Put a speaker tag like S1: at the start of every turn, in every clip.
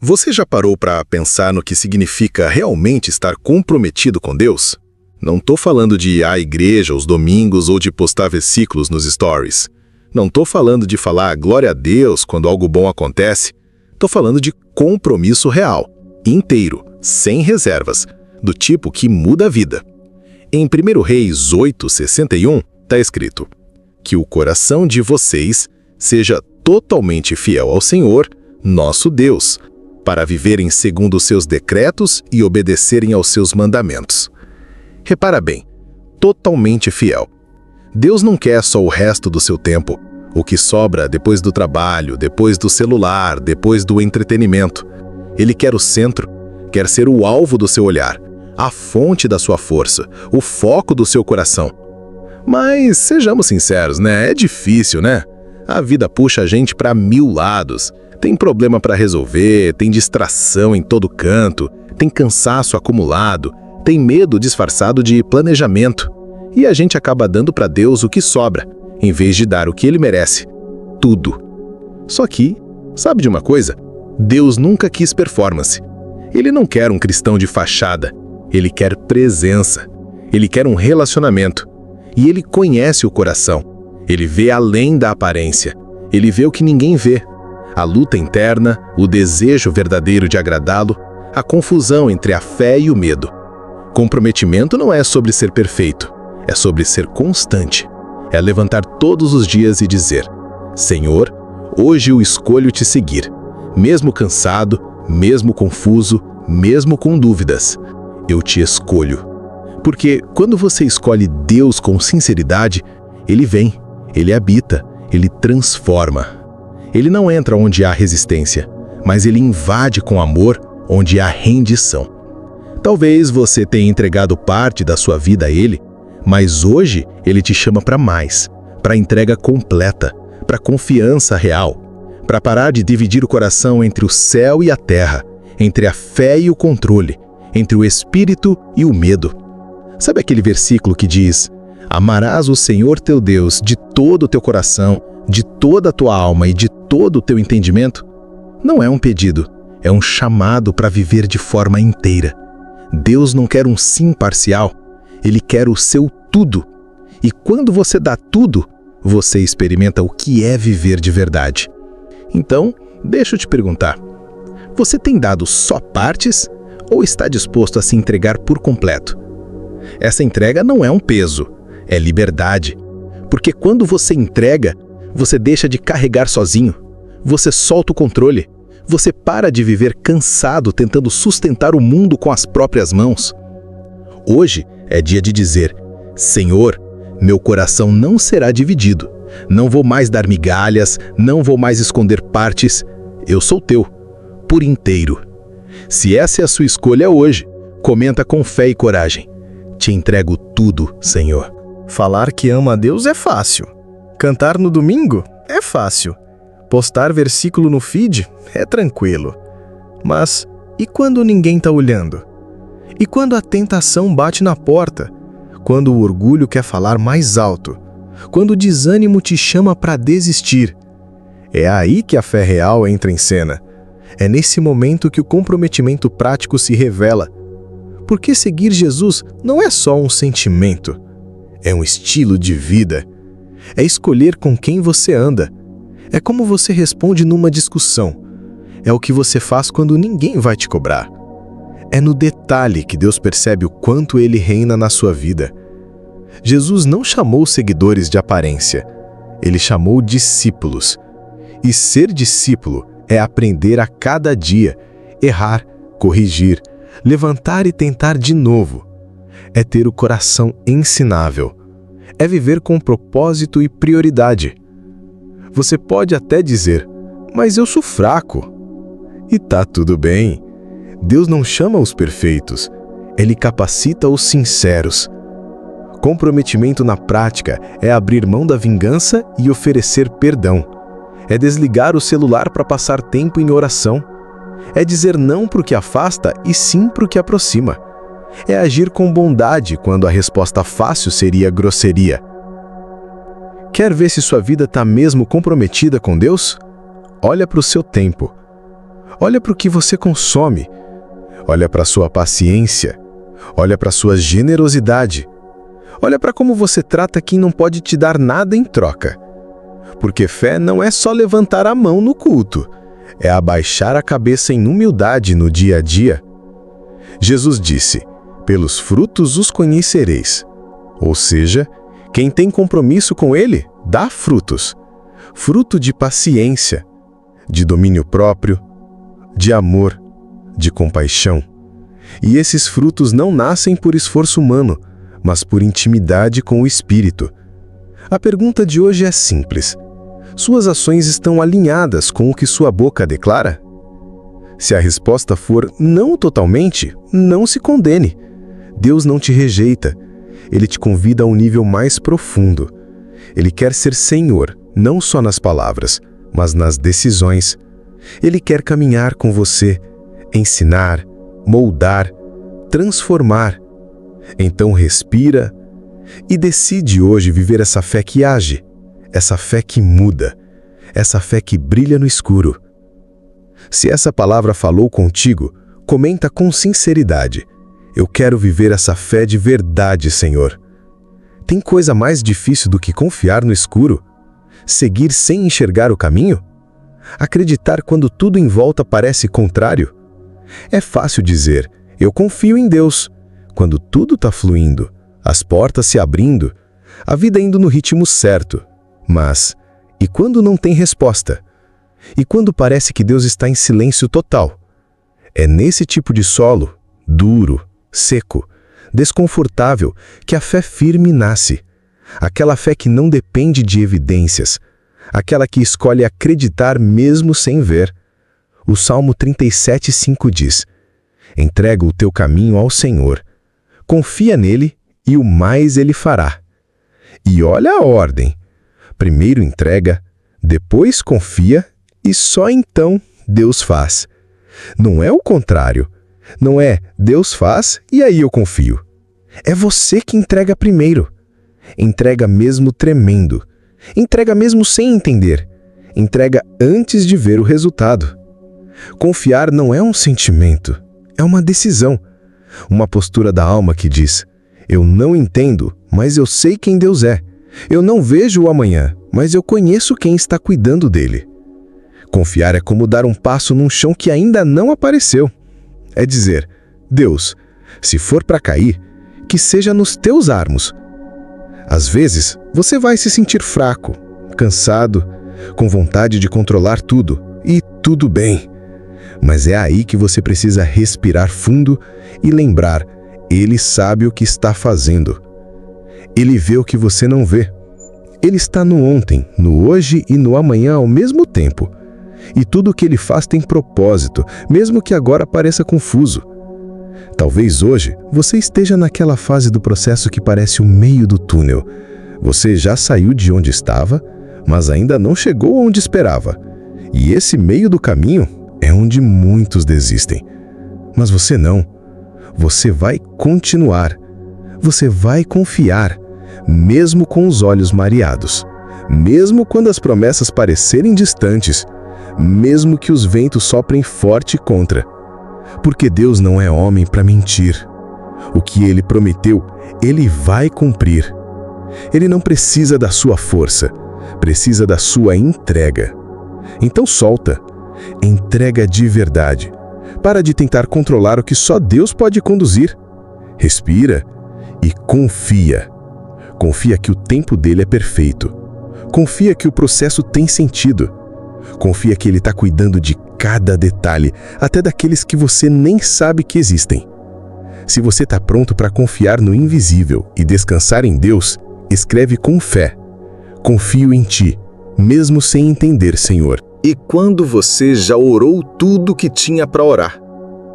S1: Você já parou para pensar no que significa realmente estar comprometido com Deus? Não estou falando de ir à igreja aos domingos ou de postar versículos nos stories. Não estou falando de falar glória a Deus quando algo bom acontece. Estou falando de compromisso real, inteiro, sem reservas, do tipo que muda a vida. Em 1 Reis 8:61, está escrito: que o coração de vocês seja totalmente fiel ao Senhor, nosso Deus, para viverem segundo os seus decretos e obedecerem aos seus mandamentos. Repara bem, totalmente fiel. Deus não quer só o resto do seu tempo, o que sobra depois do trabalho, depois do celular, depois do entretenimento. Ele quer o centro, quer ser o alvo do seu olhar, a fonte da sua força, o foco do seu coração. Mas sejamos sinceros, né? É difícil, né? A vida puxa a gente para 1000 lados. Tem problema para resolver, tem distração em todo canto, tem cansaço acumulado, tem medo disfarçado de planejamento. E a gente acaba dando para Deus o que sobra, em vez de dar o que Ele merece. Tudo. Só que, sabe de uma coisa? Deus nunca quis performance. Ele não quer um cristão de fachada. Ele quer presença. Ele quer um relacionamento. E Ele conhece o coração. Ele vê além da aparência. Ele vê o que ninguém vê. A luta interna, o desejo verdadeiro de agradá-lo, a confusão entre a fé e o medo. Comprometimento não é sobre ser perfeito, é sobre ser constante. É levantar todos os dias e dizer: Senhor, hoje eu escolho te seguir, mesmo cansado, mesmo confuso, mesmo com dúvidas. Eu te escolho. Porque quando você escolhe Deus com sinceridade, Ele vem, Ele habita, Ele transforma. Ele não entra onde há resistência, mas Ele invade com amor onde há rendição. Talvez você tenha entregado parte da sua vida a Ele, mas hoje Ele te chama para mais, para entrega completa, para confiança real, para parar de dividir o coração entre o céu e a terra, entre a fé e o controle, entre o espírito e o medo. Sabe aquele versículo que diz: amarás o Senhor teu Deus de todo o teu coração, de toda a tua alma e de todo o teu entendimento? Não é um pedido, é um chamado para viver de forma inteira. Deus não quer um sim parcial, Ele quer o seu tudo. E quando você dá tudo, você experimenta o que é viver de verdade. Então, deixa eu te perguntar, você tem dado só partes ou está disposto a se entregar por completo? Essa entrega não é um peso, é liberdade. Porque quando você entrega, você deixa de carregar sozinho, você solta o controle, você para de viver cansado tentando sustentar o mundo com as próprias mãos. Hoje é dia de dizer: Senhor, meu coração não será dividido, não vou mais dar migalhas, não vou mais esconder partes, eu sou teu, por inteiro. Se essa é a sua escolha hoje, comenta com fé e coragem: te entrego tudo, Senhor.
S2: Falar que ama a Deus é fácil. Cantar no domingo é fácil. Postar versículo no feed é tranquilo. Mas e quando ninguém está olhando? E quando a tentação bate na porta? Quando o orgulho quer falar mais alto? Quando o desânimo te chama para desistir? É aí que a fé real entra em cena. É nesse momento que o comprometimento prático se revela. Porque seguir Jesus não é só um sentimento. É um estilo de vida. É escolher com quem você anda. É como você responde numa discussão. É o que você faz quando ninguém vai te cobrar. É no detalhe que Deus percebe o quanto Ele reina na sua vida. Jesus não chamou seguidores de aparência. Ele chamou discípulos. E ser discípulo é aprender a cada dia, errar, corrigir, levantar e tentar de novo. É ter o coração ensinável. É viver com propósito e prioridade. Você pode até dizer: mas eu sou fraco. E tá tudo bem. Deus não chama os perfeitos. Ele capacita os sinceros. Comprometimento na prática é abrir mão da vingança e oferecer perdão. É desligar o celular para passar tempo em oração. É dizer não para o que afasta e sim para o que aproxima. É agir com bondade quando a resposta fácil seria grosseria. Quer ver se sua vida está mesmo comprometida com Deus? Olha para o seu tempo. Olha para o que você consome. Olha para a sua paciência. Olha para a sua generosidade. Olha para como você trata quem não pode te dar nada em troca. Porque fé não é só levantar a mão no culto, é abaixar a cabeça em humildade no dia a dia. Jesus disse: pelos frutos os conhecereis. Ou seja, quem tem compromisso com Ele, dá frutos. Fruto de paciência, de domínio próprio, de amor, de compaixão. E esses frutos não nascem por esforço humano, mas por intimidade com o Espírito. A pergunta de hoje é simples. Suas ações estão alinhadas com o que sua boca declara? Se a resposta for não totalmente, não se condene. Deus não te rejeita. Ele te convida a um nível mais profundo. Ele quer ser Senhor, não só nas palavras, mas nas decisões. Ele quer caminhar com você, ensinar, moldar, transformar. Então respira e decide hoje viver essa fé que age, essa fé que muda, essa fé que brilha no escuro. Se essa palavra falou contigo, comenta com sinceridade: eu quero viver essa fé de verdade, Senhor. Tem coisa mais difícil do que confiar no escuro? Seguir sem enxergar o caminho? Acreditar quando tudo em volta parece contrário? É fácil dizer, eu confio em Deus, quando tudo está fluindo, as portas se abrindo, a vida indo no ritmo certo. Mas, e quando não tem resposta? E quando parece que Deus está em silêncio total? É nesse tipo de solo, duro, seco, desconfortável, que a fé firme nasce. Aquela fé que não depende de evidências, aquela que escolhe acreditar mesmo sem ver. O Salmo 37:5 diz: entrega o teu caminho ao Senhor, confia nele e o mais ele fará. E olha a ordem: primeiro entrega, depois confia e só então Deus faz. Não é o contrário. Não é Deus faz e aí eu confio. É você que entrega primeiro. Entrega mesmo tremendo. Entrega mesmo sem entender. Entrega antes de ver o resultado. Confiar não é um sentimento, é uma decisão. Uma postura da alma que diz: eu não entendo, mas eu sei quem Deus é. Eu não vejo o amanhã, mas eu conheço quem está cuidando dele. Confiar é como dar um passo num chão que ainda não apareceu. É dizer: Deus, se for para cair, que seja nos teus armos. Às vezes, você vai se sentir fraco, cansado, com vontade de controlar tudo, e tudo bem. Mas é aí que você precisa respirar fundo e lembrar: Ele sabe o que está fazendo. Ele vê o que você não vê. Ele está no ontem, no hoje e no amanhã ao mesmo tempo. E tudo o que Ele faz tem propósito, mesmo que agora pareça confuso. Talvez hoje você esteja naquela fase do processo que parece o meio do túnel. Você já saiu de onde estava, mas ainda não chegou onde esperava. E esse meio do caminho é onde muitos desistem. Mas você não. Você vai continuar. Você vai confiar, mesmo com os olhos mareados. Mesmo quando as promessas parecerem distantes. Mesmo que os ventos soprem forte contra. Porque Deus não é homem para mentir. O que Ele prometeu, Ele vai cumprir. Ele não precisa da sua força, precisa da sua entrega. Então solta. Entrega de verdade. Para de tentar controlar o que só Deus pode conduzir. Respira e confia. Confia que o tempo dele é perfeito. Confia que o processo tem sentido. Confia que Ele está cuidando de cada detalhe, até daqueles que você nem sabe que existem. Se você está pronto para confiar no invisível e descansar em Deus, escreve com fé: confio em Ti, mesmo sem entender, Senhor.
S1: E quando você já orou tudo o que tinha para orar?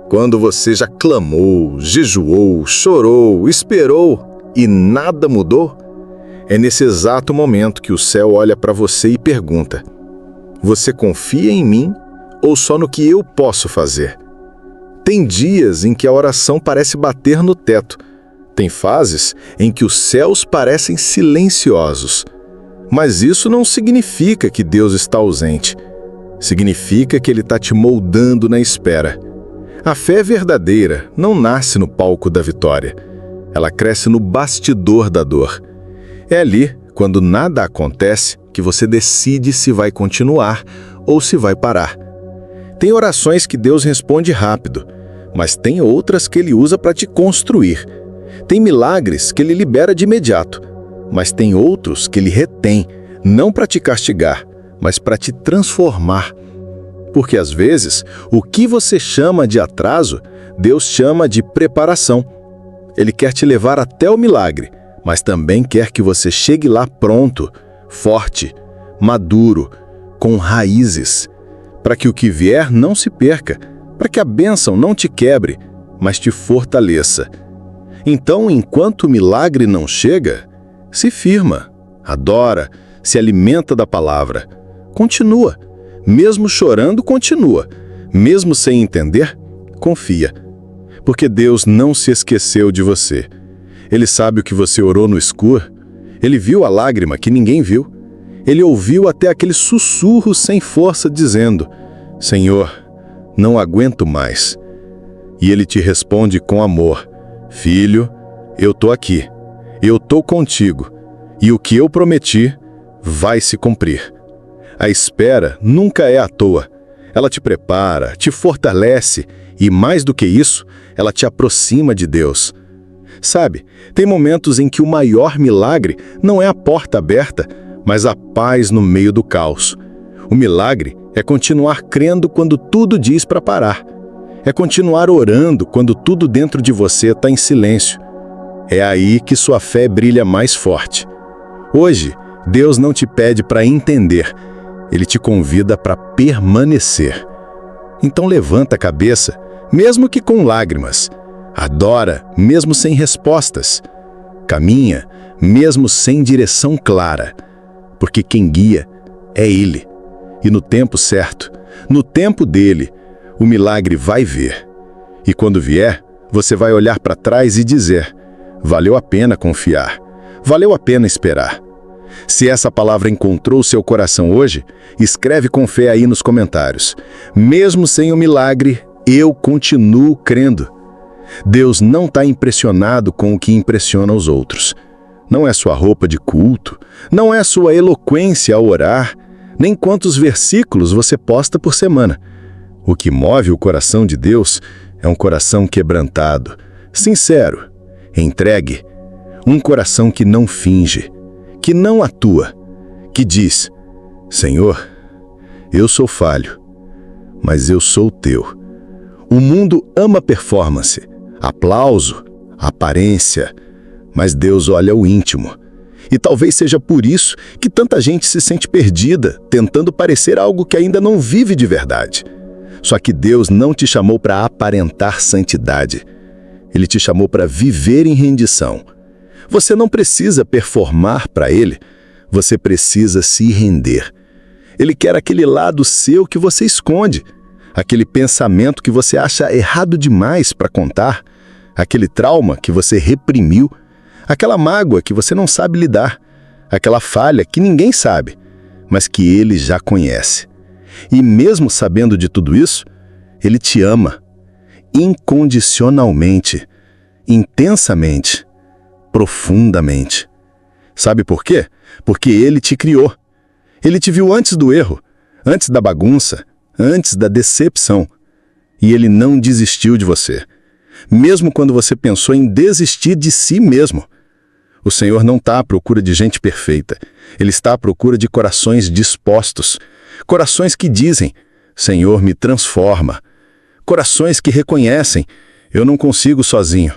S1: Quando você já clamou, jejuou, chorou, esperou e nada mudou? É nesse exato momento que o céu olha para você e pergunta: você confia em mim ou só no que eu posso fazer? Tem dias em que a oração parece bater no teto. Tem fases em que os céus parecem silenciosos. Mas isso não significa que Deus está ausente. Significa que Ele está te moldando na espera. A fé verdadeira não nasce no palco da vitória. Ela cresce no bastidor da dor. É ali, quando nada acontece, que você decide se vai continuar ou se vai parar. Tem orações que Deus responde rápido, mas tem outras que Ele usa para te construir. Tem milagres que Ele libera de imediato, mas tem outros que Ele retém, não para te castigar, mas para te transformar. Porque às vezes, o que você chama de atraso, Deus chama de preparação. Ele quer te levar até o milagre, mas também quer que você chegue lá pronto, forte, maduro, com raízes, para que o que vier não se perca, para que a bênção não te quebre, mas te fortaleça. Então, enquanto o milagre não chega, se firma, adora, se alimenta da palavra. Continua. Mesmo chorando, continua. Mesmo sem entender, confia. Porque Deus não se esqueceu de você. Ele sabe o que você orou no escuro. Ele viu a lágrima que ninguém viu. Ele ouviu até aquele sussurro sem força dizendo: Senhor, não aguento mais. E Ele te responde com amor: Filho, eu tô aqui. Eu tô contigo. E o que eu prometi vai se cumprir. A espera nunca é à toa. Ela te prepara, te fortalece e, mais do que isso, ela te aproxima de Deus. Sabe, tem momentos em que o maior milagre não é a porta aberta, mas a paz no meio do caos. O milagre é continuar crendo quando tudo diz para parar. É continuar orando quando tudo dentro de você está em silêncio. É aí que sua fé brilha mais forte. Hoje, Deus não te pede para entender. Ele te convida para permanecer. Então levanta a cabeça, mesmo que com lágrimas. Adora, mesmo sem respostas. Caminha, mesmo sem direção clara. Porque quem guia é Ele. E no tempo certo, no tempo dele, o milagre vai vir. E quando vier, você vai olhar para trás e dizer: valeu a pena confiar. Valeu a pena esperar. Se essa palavra encontrou seu coração hoje, escreve com fé aí nos comentários. Mesmo sem o milagre, eu continuo crendo. Deus não está impressionado com o que impressiona os outros. Não é sua roupa de culto, não é sua eloquência ao orar, nem quantos versículos você posta por semana. O que move o coração de Deus é um coração quebrantado, sincero, entregue, um coração que não finge, que não atua, que diz: Senhor, eu sou falho, mas eu sou teu. O mundo ama performance, aplauso, aparência, mas Deus olha o íntimo. E talvez seja por isso que tanta gente se sente perdida, tentando parecer algo que ainda não vive de verdade. Só que Deus não te chamou para aparentar santidade. Ele te chamou para viver em rendição. Você não precisa performar para Ele, você precisa se render. Ele quer aquele lado seu que você esconde, aquele pensamento que você acha errado demais para contar, aquele trauma que você reprimiu, aquela mágoa que você não sabe lidar, aquela falha que ninguém sabe, mas que Ele já conhece. E mesmo sabendo de tudo isso, Ele te ama, incondicionalmente, intensamente, profundamente. Sabe por quê? Porque Ele te criou. Ele te viu antes do erro, antes da bagunça, antes da decepção. E Ele não desistiu de você, mesmo quando você pensou em desistir de si mesmo. O Senhor não está à procura de gente perfeita. Ele está à procura de corações dispostos. Corações que dizem: Senhor, me transforma. Corações que reconhecem: eu não consigo sozinho.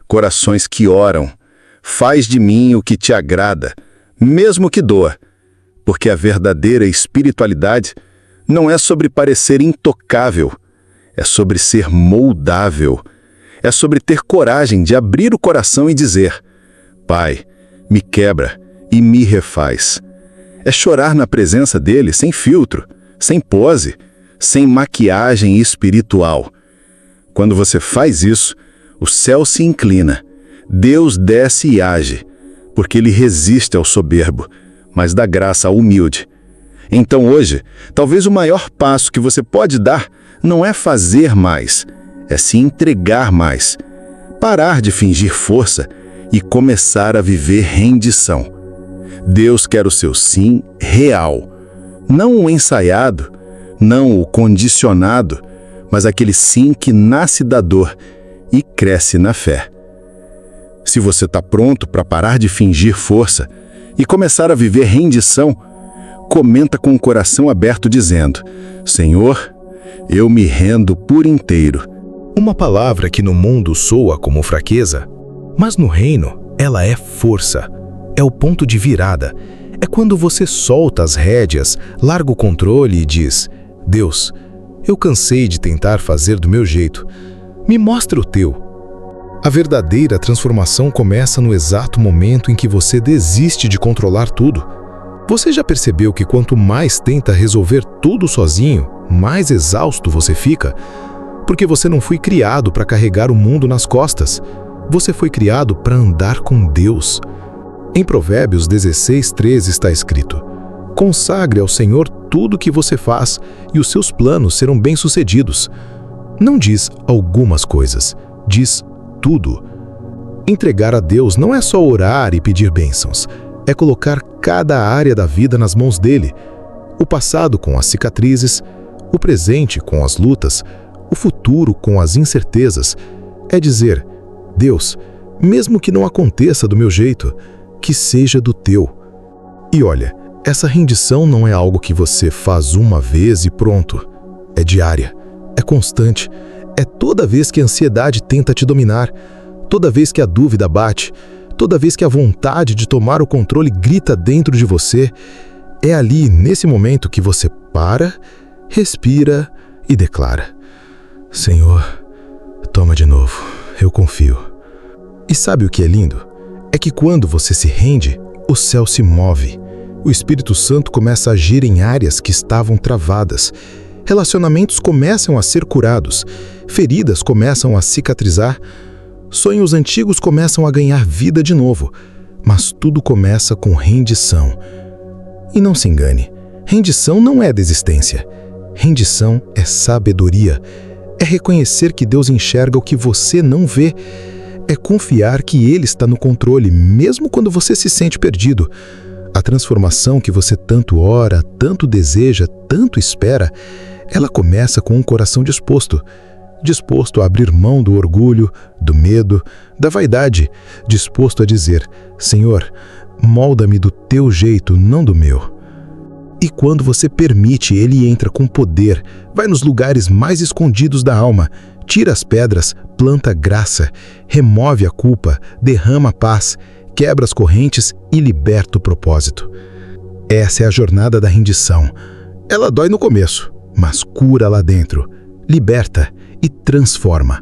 S1: Corações que oram: faz de mim o que te agrada, mesmo que doa. Porque a verdadeira espiritualidade não é sobre parecer intocável, é sobre ser moldável. É sobre ter coragem de abrir o coração e dizer: Pai, me quebra e me refaz. É chorar na presença dele sem filtro, sem pose, sem maquiagem espiritual. Quando você faz isso, o céu se inclina, Deus desce e age, porque Ele resiste ao soberbo, mas dá graça ao humilde.
S3: Então hoje, talvez o maior passo que você pode dar não é fazer mais, é se entregar mais. Parar de fingir força e começar a viver rendição. Deus quer o seu sim real, não o ensaiado, não o condicionado, mas aquele sim que nasce da dor e cresce na fé. Se você está pronto para parar de fingir força e começar a viver rendição, comenta com o coração aberto dizendo: Senhor, eu me rendo por inteiro.
S2: Uma palavra que no mundo soa como fraqueza, mas no reino ela é força. É o ponto de virada. É quando você solta as rédeas, larga o controle e diz: Deus, eu cansei de tentar fazer do meu jeito. Me mostra o teu. A verdadeira transformação começa no exato momento em que você desiste de controlar tudo. Você já percebeu que quanto mais tenta resolver tudo sozinho, mais exausto você fica? Porque você não foi criado para carregar o mundo nas costas. Você foi criado para andar com Deus. Em Provérbios 16:13 está escrito: Consagre ao Senhor tudo o que você faz e os seus planos serão bem-sucedidos. Não diz algumas coisas, diz tudo. Entregar a Deus não é só orar e pedir bênçãos, é colocar cada área da vida nas mãos dele. O passado com as cicatrizes, o presente com as lutas, o futuro com as incertezas. É dizer: Deus, mesmo que não aconteça do meu jeito, que seja do teu. E olha, essa rendição não é algo que você faz uma vez e pronto. É diária, é constante. É toda vez que a ansiedade tenta te dominar, toda vez que a dúvida bate, toda vez que a vontade de tomar o controle grita dentro de você. É ali, nesse momento, que você para, respira e declara: Senhor, toma de novo, eu confio. E sabe o que é lindo? É que quando você se rende, o céu se move. O Espírito Santo começa a agir em áreas que estavam travadas. Relacionamentos começam a ser curados, feridas começam a cicatrizar, sonhos antigos começam a ganhar vida de novo, mas tudo começa com rendição. E não se engane, rendição não é desistência. Rendição é sabedoria, é reconhecer que Deus enxerga o que você não vê, é confiar que Ele está no controle, mesmo quando você se sente perdido. A transformação que você tanto ora, tanto deseja, tanto espera, ela começa com um coração disposto a abrir mão do orgulho, do medo, da vaidade, disposto a dizer: Senhor, molda-me do teu jeito, não do meu. E quando você permite, Ele entra com poder, vai nos lugares mais escondidos da alma, tira as pedras, planta graça, remove a culpa, derrama a paz, quebra as correntes e liberta o propósito. Essa é a jornada da rendição. Ela dói no começo, mas cura lá dentro, liberta e transforma.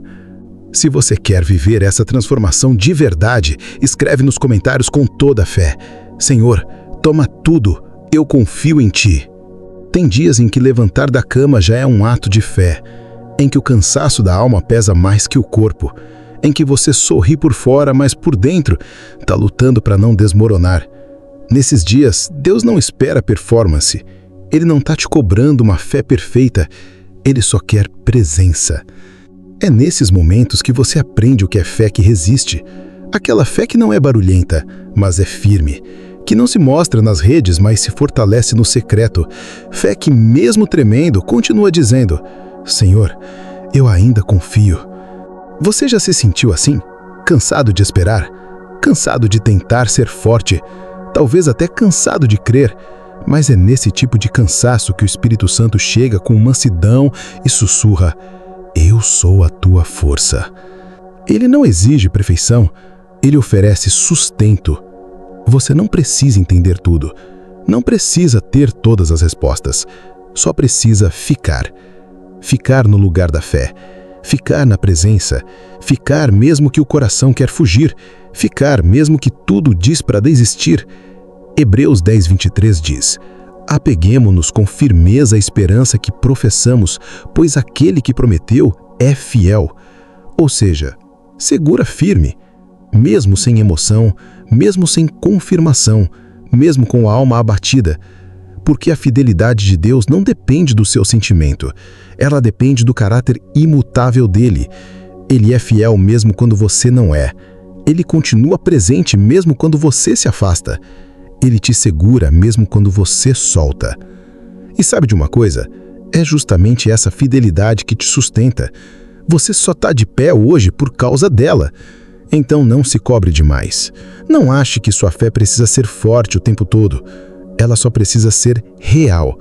S2: Se você quer viver essa transformação de verdade, escreve nos comentários com toda a fé: Senhor, toma tudo, eu confio em Ti. Tem dias em que levantar da cama já é um ato de fé, em que o cansaço da alma pesa mais que o corpo, em que você sorri por fora, mas por dentro está lutando para não desmoronar. Nesses dias, Deus não espera performance. Ele não está te cobrando uma fé perfeita. Ele só quer presença. É nesses momentos que você aprende o que é fé que resiste. Aquela fé que não é barulhenta, mas é firme. Que não se mostra nas redes, mas se fortalece no secreto. Fé que, mesmo tremendo, continua dizendo: Senhor, eu ainda confio. Você já se sentiu assim? Cansado de esperar? Cansado de tentar ser forte? Talvez até cansado de crer? Mas é nesse tipo de cansaço que o Espírito Santo chega com mansidão e sussurra: Eu sou a tua força. Ele não exige perfeição, ele oferece sustento. Você não precisa entender tudo, não precisa ter todas as respostas, só precisa ficar. Ficar no lugar da fé, ficar na presença, ficar mesmo que o coração quer fugir, ficar mesmo que tudo diz para desistir. Hebreus 10:23 diz: Apeguemo-nos com firmeza à esperança que professamos, pois aquele que prometeu é fiel. Ou seja, segura firme, mesmo sem emoção, mesmo sem confirmação, mesmo com a alma abatida,
S3: Porque a fidelidade de Deus não depende do seu sentimento. Ela depende do caráter imutável dele. Ele é fiel mesmo quando você não é. Ele continua presente mesmo quando você se afasta. Ele te segura mesmo quando você solta. E sabe de uma coisa? É justamente essa fidelidade que te sustenta. Você só está de pé hoje por causa dela. Então não se cobre demais. Não ache que sua fé precisa ser forte o tempo todo. Ela só precisa ser real.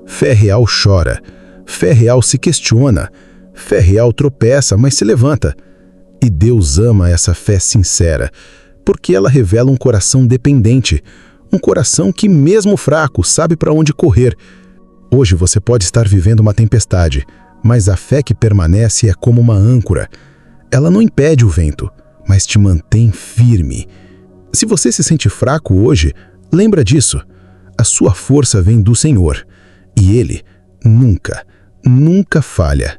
S3: Fé real chora. Fé real se questiona. Fé real tropeça, mas se levanta. E Deus ama essa fé sincera, porque ela revela um coração dependente, um coração que, mesmo fraco, sabe para onde correr. Hoje você pode estar vivendo uma tempestade, mas a fé que permanece é como uma âncora. Ela não impede o vento, mas te mantém firme. Se você se sente fraco hoje, lembra disso. A sua força vem do Senhor, e Ele nunca falha.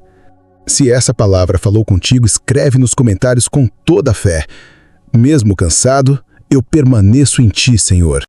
S3: Se essa palavra falou contigo, escreve nos comentários com toda a fé. Mesmo cansado, eu permaneço em ti, Senhor.